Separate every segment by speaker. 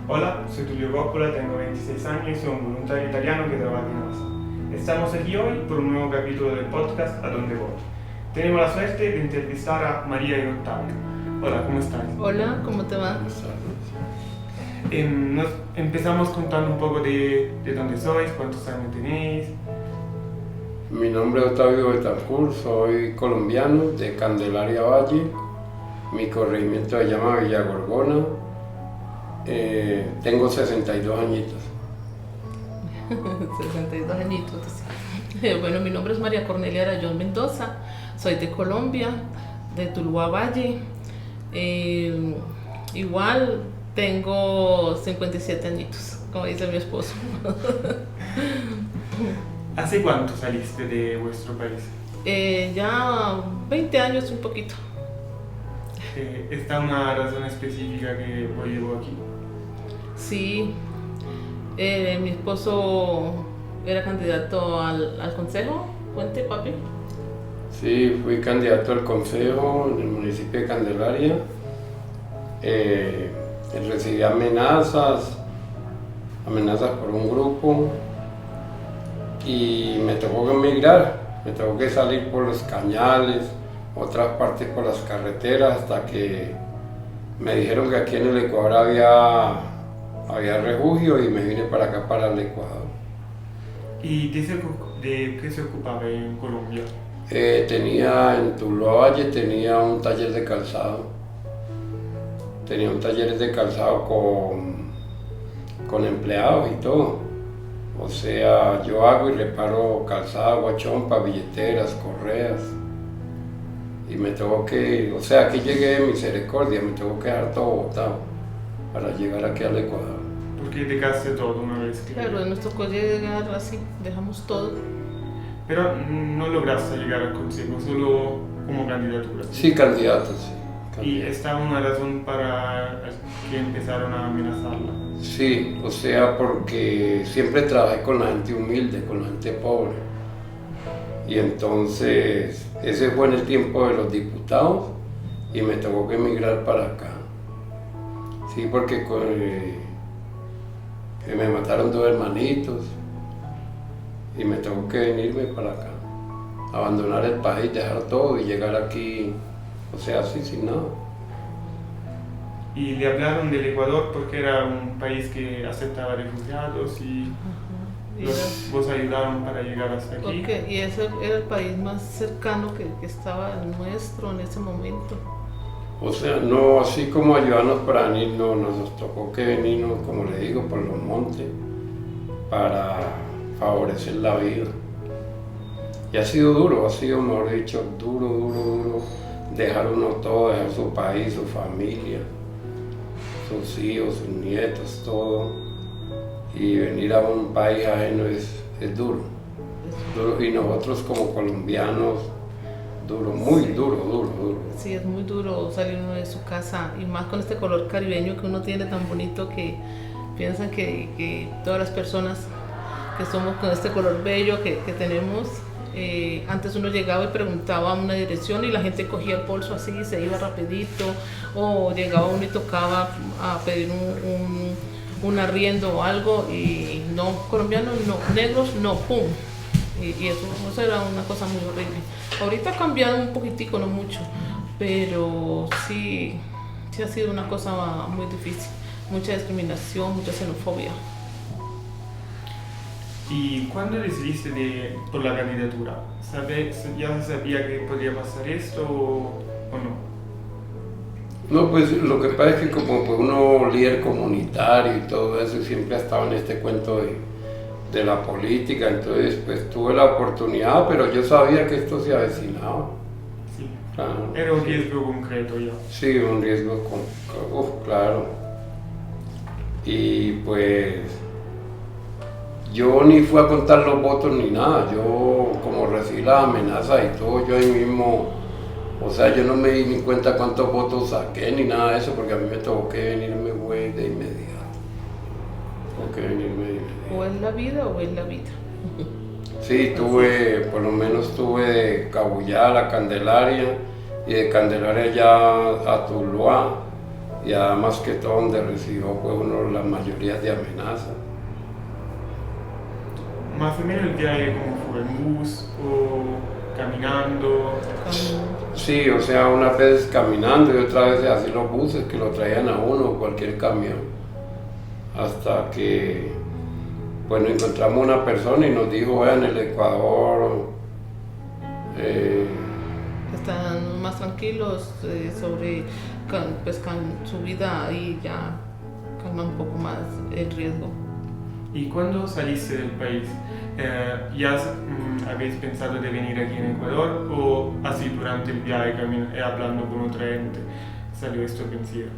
Speaker 1: Hola, soy Tulio Coppola, tengo 26 años y soy un voluntario italiano que trabaja en NASA. Estamos aquí hoy por un nuevo capítulo del podcast A Dónde Voy. Tenemos la suerte de entrevistar a María y Octavio. Hola, ¿cómo estás?
Speaker 2: Hola, ¿cómo te va?
Speaker 1: Nos empezamos contando un poco de dónde sois, cuántos años tenéis.
Speaker 3: Mi nombre es Octavio Betancourt, soy colombiano de Candelaria Valle. Mi corregimiento se llama Villa Gorgona. Tengo 62 añitos.
Speaker 2: 62 añitos. Bueno, mi nombre es María Cornelia Arayón Mendoza, soy de Colombia, de Tuluá Valle. Igual tengo 57 añitos, como dice mi esposo.
Speaker 1: ¿Hace cuánto saliste de vuestro país?
Speaker 2: Ya 20 años, un poquito.
Speaker 1: ¿Está una razón específica que os llevó aquí?
Speaker 2: Sí, mi esposo era candidato al consejo. Cuente, papi.
Speaker 3: Sí, fui candidato al consejo en el municipio de Candelaria. Recibí amenazas por un grupo y me tocó que emigrar, me tocó que salir por los cañales, otras partes por las carreteras, hasta que me dijeron que aquí en el Ecuador había refugio y me vine para acá, para el Ecuador.
Speaker 1: ¿Y de qué se ocupaba en Colombia?
Speaker 3: En Tuluá Valle tenía un taller de calzado. Tenía un taller de calzado con empleados y todo. O sea, yo hago y reparo calzado, guachompa, billeteras, correas. Y me tengo que, o sea, aquí llegué de Misericordia, me tengo que dejar todo botado para llegar aquí al Ecuador.
Speaker 1: ¿Por qué dejaste todo una vez que...?
Speaker 2: Claro, nos tocó llegar así, dejamos todo.
Speaker 1: Pero no lograste llegar al consejo, solo como candidatura.
Speaker 3: Sí, candidato, sí.
Speaker 1: ¿Y esta una razón para que empezaron a amenazarla?
Speaker 3: Sí, o sea, porque siempre trabajé con la gente humilde, con la gente pobre. Y entonces, ese fue en el tiempo de los diputados y me tocó que emigrar para acá. Sí, porque que me mataron dos hermanitos y me tocó que venirme para acá, abandonar el país, dejar todo y llegar aquí, o sea, así sin nada.
Speaker 1: Y le hablaron del Ecuador porque era un país que aceptaba refugiados y vos ayudaron para llegar hasta aquí.
Speaker 2: Okay. Y ese era el país más cercano que estaba el nuestro en ese momento.
Speaker 3: O sea, no, así como ayudarnos para venir, no, nos tocó que venirnos, como le digo, por los montes, para favorecer la vida. Y ha sido duro, mejor dicho, duro, dejar uno todo, dejar su país, su familia, sus hijos, sus nietos, todo, y venir a un país ajeno es duro. Y nosotros como colombianos, duro, muy duro.
Speaker 2: Sí, es muy duro salir uno de su casa, y más con este color caribeño que uno tiene tan bonito, que piensan que todas las personas que somos con este color bello que tenemos, antes uno llegaba y preguntaba una dirección y la gente cogía el bolso así y se iba rapidito, o llegaba uno y tocaba a pedir un arriendo o algo, y no, colombianos no, negros no, pum. Y eso era una cosa muy horrible. Ahorita ha cambiado un poquitico, no mucho, pero sí ha sido una cosa muy difícil. Mucha discriminación, mucha xenofobia.
Speaker 1: ¿Y cuándo decidiste por la candidatura? ¿Ya se sabía que podría pasar esto o no?
Speaker 3: No, pues lo que pasa es que como pues, uno líder comunitario y todo eso, siempre ha estado en este cuento de la política, entonces pues tuve la oportunidad, pero yo sabía que esto se avecinaba.
Speaker 1: Sí,
Speaker 3: Claro.
Speaker 1: era un riesgo concreto ya.
Speaker 3: Sí, un riesgo, claro. Y pues yo ni fui a contar los votos ni nada, yo como recibí las amenazas y todo, yo ahí mismo, o sea, yo no me di ni cuenta cuántos votos saqué ni nada de eso, porque a mí me tocó que venirme güey de inmediato.
Speaker 2: O es la vida o es la vida.
Speaker 3: Sí, por lo menos tuve de Cabullá a la Candelaria y de Candelaria ya a Tuluá, y además que todo donde recibió fue la mayoría de amenazas.
Speaker 1: Más o menos el viaje, ¿cómo fue? ¿En bus o caminando?
Speaker 3: Sí, o sea, una vez caminando y otra vez así los buses que lo traían a uno, cualquier camión. Hasta que, bueno, encontramos una persona y nos dijo, vean, el Ecuador
Speaker 2: están más tranquilos con su vida y ya calma un poco más el riesgo.
Speaker 1: ¿Y cuándo saliste del país? ¿Ya habéis pensado de venir aquí en Ecuador o así durante el viaje hablando con otra gente salió esto pensiero?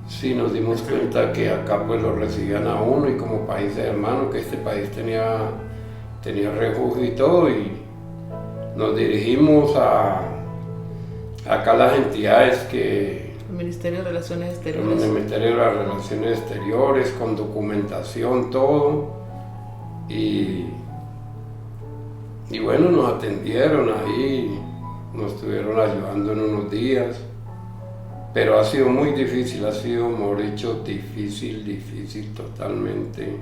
Speaker 3: Sí, nos dimos cuenta que acá pues lo recibían a uno y como países hermanos, que este país tenía refugio y todo, y nos dirigimos acá a las entidades que...
Speaker 2: El Ministerio de Relaciones Exteriores.
Speaker 3: El Ministerio de las Relaciones Exteriores, con documentación, todo. Y bueno, nos atendieron ahí, nos estuvieron ayudando en unos días. Pero ha sido muy difícil, ha sido, mejor dicho, difícil, totalmente.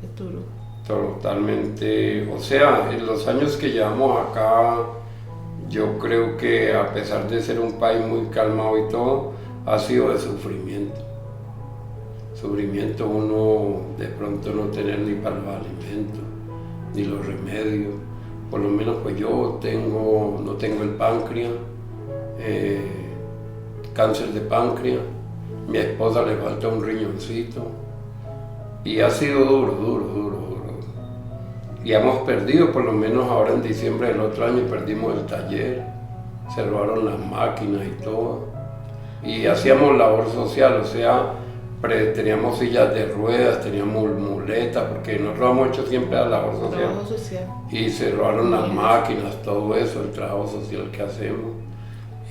Speaker 2: Es duro.
Speaker 3: Totalmente, o sea, en los años que llevamos acá, yo creo que a pesar de ser un país muy calmado y todo, ha sido de sufrimiento. Sufrimiento, uno de pronto no tener ni para los alimentos, ni los remedios. Por lo menos pues yo no tengo el páncreas, cáncer de páncreas, mi esposa le falta un riñoncito y ha sido duro. Y hemos perdido, por lo menos ahora en diciembre del otro año perdimos el taller, se robaron las máquinas y todo. Y hacíamos labor social, o sea, teníamos sillas de ruedas, teníamos muletas, porque nosotros hemos hecho siempre la labor social. Y se robaron las máquinas, todo eso, el trabajo social que hacemos.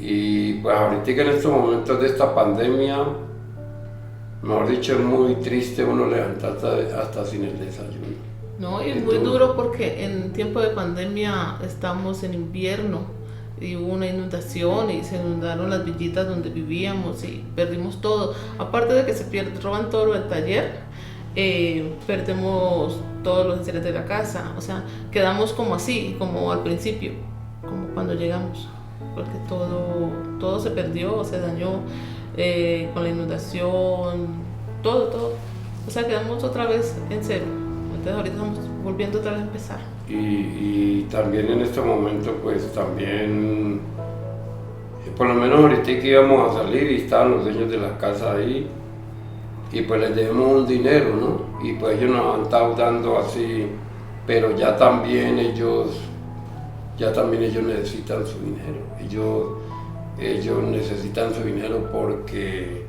Speaker 3: Y pues ahorita en estos momentos de esta pandemia, mejor dicho, es muy triste uno levantarse hasta sin el desayuno.
Speaker 2: No, y es muy duro porque en tiempo de pandemia estamos en invierno y hubo una inundación y se inundaron las villitas donde vivíamos y perdimos todo. Aparte de que roban todo el taller, perdemos todos los enseres de la casa. O sea, quedamos como así, como al principio, como cuando llegamos. Porque todo se perdió, se dañó con la inundación, todo. O sea, quedamos otra vez en cero. Entonces ahorita estamos volviendo otra vez a empezar.
Speaker 3: Y también en este momento, pues también, por lo menos ahorita que íbamos a salir y estaban los dueños de la casa ahí, y pues les debemos un dinero, ¿no? Y pues ellos nos han estado dando así, pero ya también ellos necesitan su dinero. Ellos necesitan su dinero porque,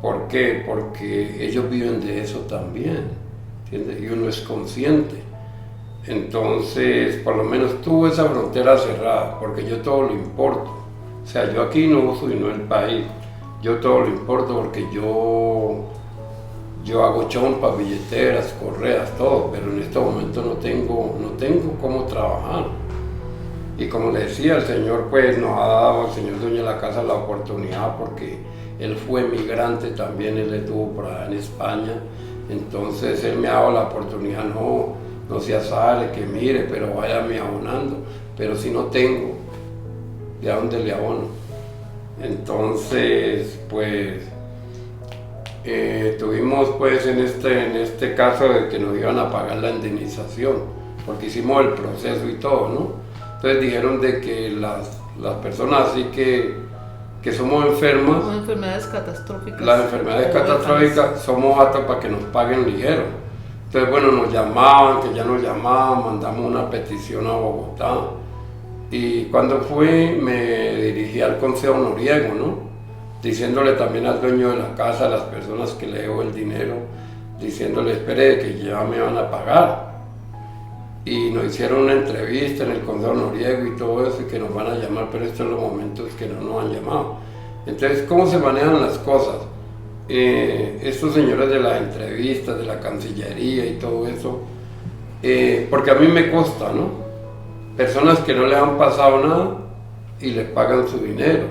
Speaker 3: ¿por qué? Porque ellos viven de eso también, ¿entiendes? Y uno es consciente. Entonces, por lo menos tuvo esa frontera cerrada, porque yo todo lo importo. O sea, yo aquí no uso sino el país. Yo todo lo importo porque yo hago chompas, billeteras, correas, todo, pero en este momento no tengo cómo trabajar. Y como le decía, el Señor pues nos ha dado, el Señor dueño de la casa, la oportunidad, porque Él fue migrante también, Él estuvo por allá en España. Entonces Él me ha dado la oportunidad, no sea sale, que mire, pero váyame abonando. Pero si no tengo, ¿de dónde le abono? Entonces, pues, tuvimos pues en este caso de que nos iban a pagar la indemnización, porque hicimos el proceso y todo, ¿no? Entonces dijeron de que las personas así que somos enfermas,
Speaker 2: son enfermedades catastróficas.
Speaker 3: Las enfermedades catastróficas somos aptos para que nos paguen ligero. Entonces, bueno, nos llamaban, mandamos una petición a Bogotá. Y cuando fui, me dirigí al Consejo Noriego, ¿no? Diciéndole también al dueño de la casa, a las personas que le debo el dinero, diciéndole, espere, que ya me van a pagar. Y nos hicieron una entrevista en el Consejo Noriego y todo eso, y que nos van a llamar, pero estos son los momentos que no nos han llamado. Entonces, ¿cómo se manejan las cosas? Estos señores de las entrevistas, de la Cancillería y todo eso, porque a mí me consta, ¿no? Personas que no les han pasado nada y les pagan su dinero.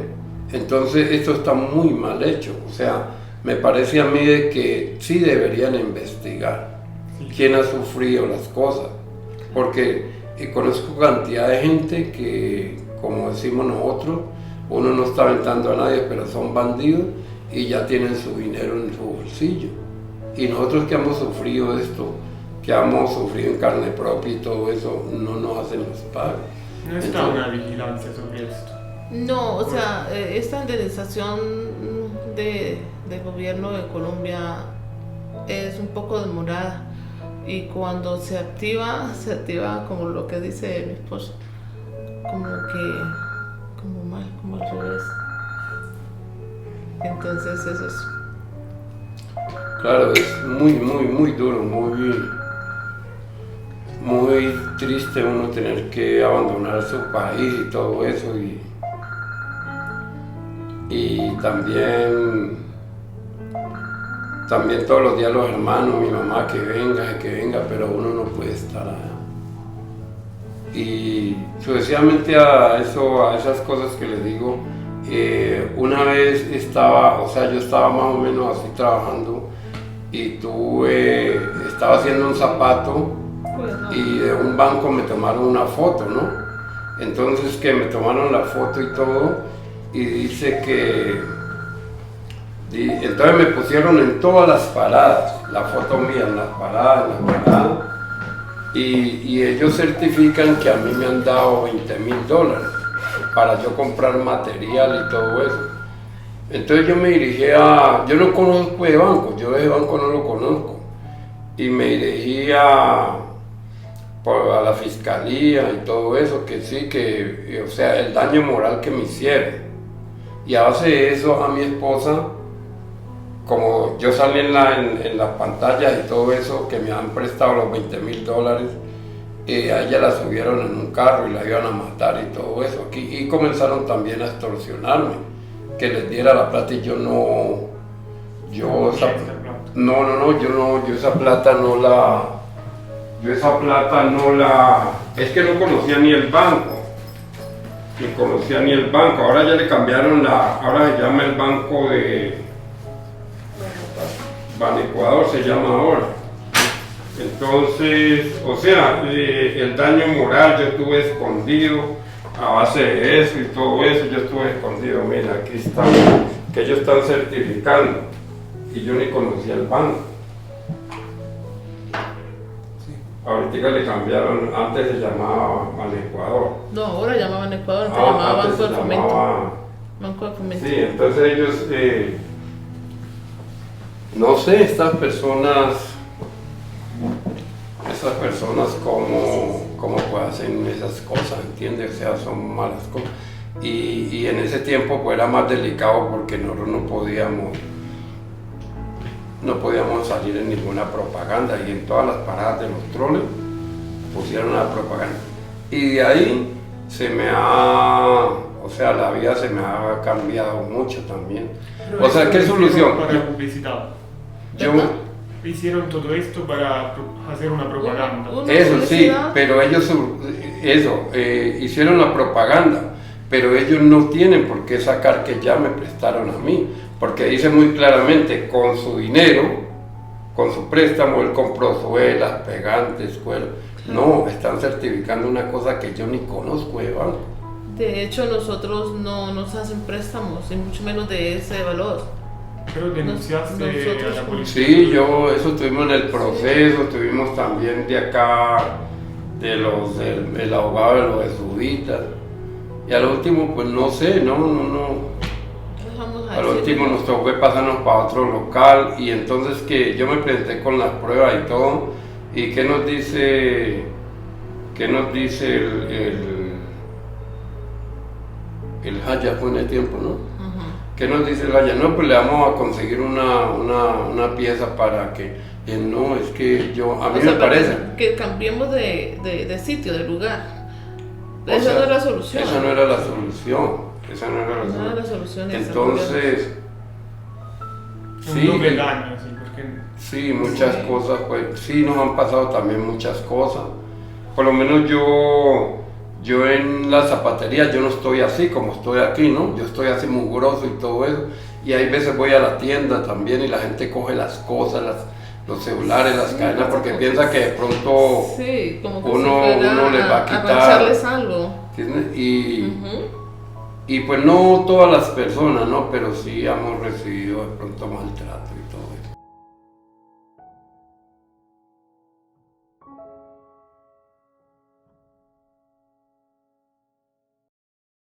Speaker 3: Entonces, esto está muy mal hecho. O sea, me parece a mí de que sí deberían investigar quién ha sufrido las cosas, porque conozco cantidad de gente que, como decimos nosotros, uno no está aventando a nadie, pero son bandidos y ya tienen su dinero en su bolsillo. Y nosotros que hemos sufrido esto, que hemos sufrido en carne propia y todo eso, no nos hacen los pagos.
Speaker 1: No está una vigilancia sobre esto.
Speaker 2: No, o sea, esta indemnización de gobierno de Colombia es un poco demorada y cuando se activa como lo que dice mi esposo, como al revés. Entonces eso es.
Speaker 3: Claro, es muy duro, muy triste uno tener que abandonar su país y todo eso y también todos los días los hermanos, mi mamá que venga, pero uno no puede estar allá. Y sucesivamente a esas cosas que les digo, una vez yo estaba más o menos así trabajando y estaba haciendo un zapato y de un banco me tomaron una foto, ¿no? Entonces que me tomaron la foto y todo y dice entonces me pusieron en todas las paradas, la foto mía en las paradas, y ellos certifican que a mí me han dado $20,000 para yo comprar material y todo eso. Entonces yo me dirigí yo no conozco de banco, yo de banco no lo conozco, y me dirigí a la fiscalía y todo eso, que sí, o sea, el daño moral que me hicieron. Y a base de eso a mi esposa, como yo salí en las pantallas y todo eso, que me han prestado los $20,000, a ella la subieron en un carro y la iban a matar y todo eso. Y comenzaron también a extorsionarme, que les diera la plata y yo esa plata no la, es que no conocía ni el banco. Ahora ya le cambiaron ahora se llama el banco de Banecuador, se llama ahora. Entonces, o sea, el daño moral, yo estuve escondido a base de eso y todo eso, yo estuve escondido. Mira, aquí está, que ellos están certificando y yo ni conocía el banco. Ahorita le cambiaron, antes se llamaba Banecuador.
Speaker 2: No, ahora llamaban Ecuador, antes llamaba Banco de Fomento. Banco de Fomento.
Speaker 3: Sí, entonces ellos, no sé, estas personas cómo pueden hacer esas cosas, ¿entiendes? O sea, son malas cosas. Y en ese tiempo pues era más delicado porque nosotros no podíamos salir en ninguna propaganda y en todas las paradas de los troles pusieron la propaganda. Y de ahí la vida se me ha cambiado mucho también.
Speaker 1: Pero
Speaker 3: o sea, ¿qué solución?
Speaker 1: Para publicidad. Hicieron todo esto para hacer una propaganda.
Speaker 3: Eso sí, pero ellos hicieron la propaganda, pero ellos no tienen por qué sacar que ya me prestaron a mí, porque dice muy claramente, con su dinero, con su préstamo, él compró suelas, pegantes, cuero. No, están certificando una cosa que yo ni conozco de banco.
Speaker 2: De hecho, nosotros no nos hacen préstamos, y mucho menos de ese valor.
Speaker 1: Pero denunciaste a la policía.
Speaker 3: Sí, eso estuvimos en el proceso, estuvimos también de acá, el abogado de los jesuitas. Y al último, pues no sé, no. Al último nos tocó pasarnos para otro local y entonces que yo me presenté con las pruebas y todo. ¿Y qué nos dice el Haya fue en el tiempo, ¿no? ¿Qué nos dice el Haya? No, pues le vamos a conseguir una pieza para que... no, es que a mí me parece...
Speaker 2: Que cambiemos de sitio, de lugar. Esa no era la solución.
Speaker 3: Esa no era la solución. Entonces...
Speaker 1: Sí, un daño, sí, porque...
Speaker 3: Sí, muchas cosas, pues sí nos han pasado también muchas cosas. Por lo menos yo Yo en la zapatería, yo no estoy así como estoy aquí, ¿no? Yo estoy así mugroso y todo eso. Y hay veces voy a la tienda también y la gente coge las cosas, los celulares, las cadenas, porque piensa que de pronto
Speaker 2: sí, como que
Speaker 3: uno les va a quitar.
Speaker 2: arrancharles algo.
Speaker 3: ¿Entiendes? Y pues no todas las personas, ¿no? Pero sí hemos recibido de pronto maltrato y todo eso.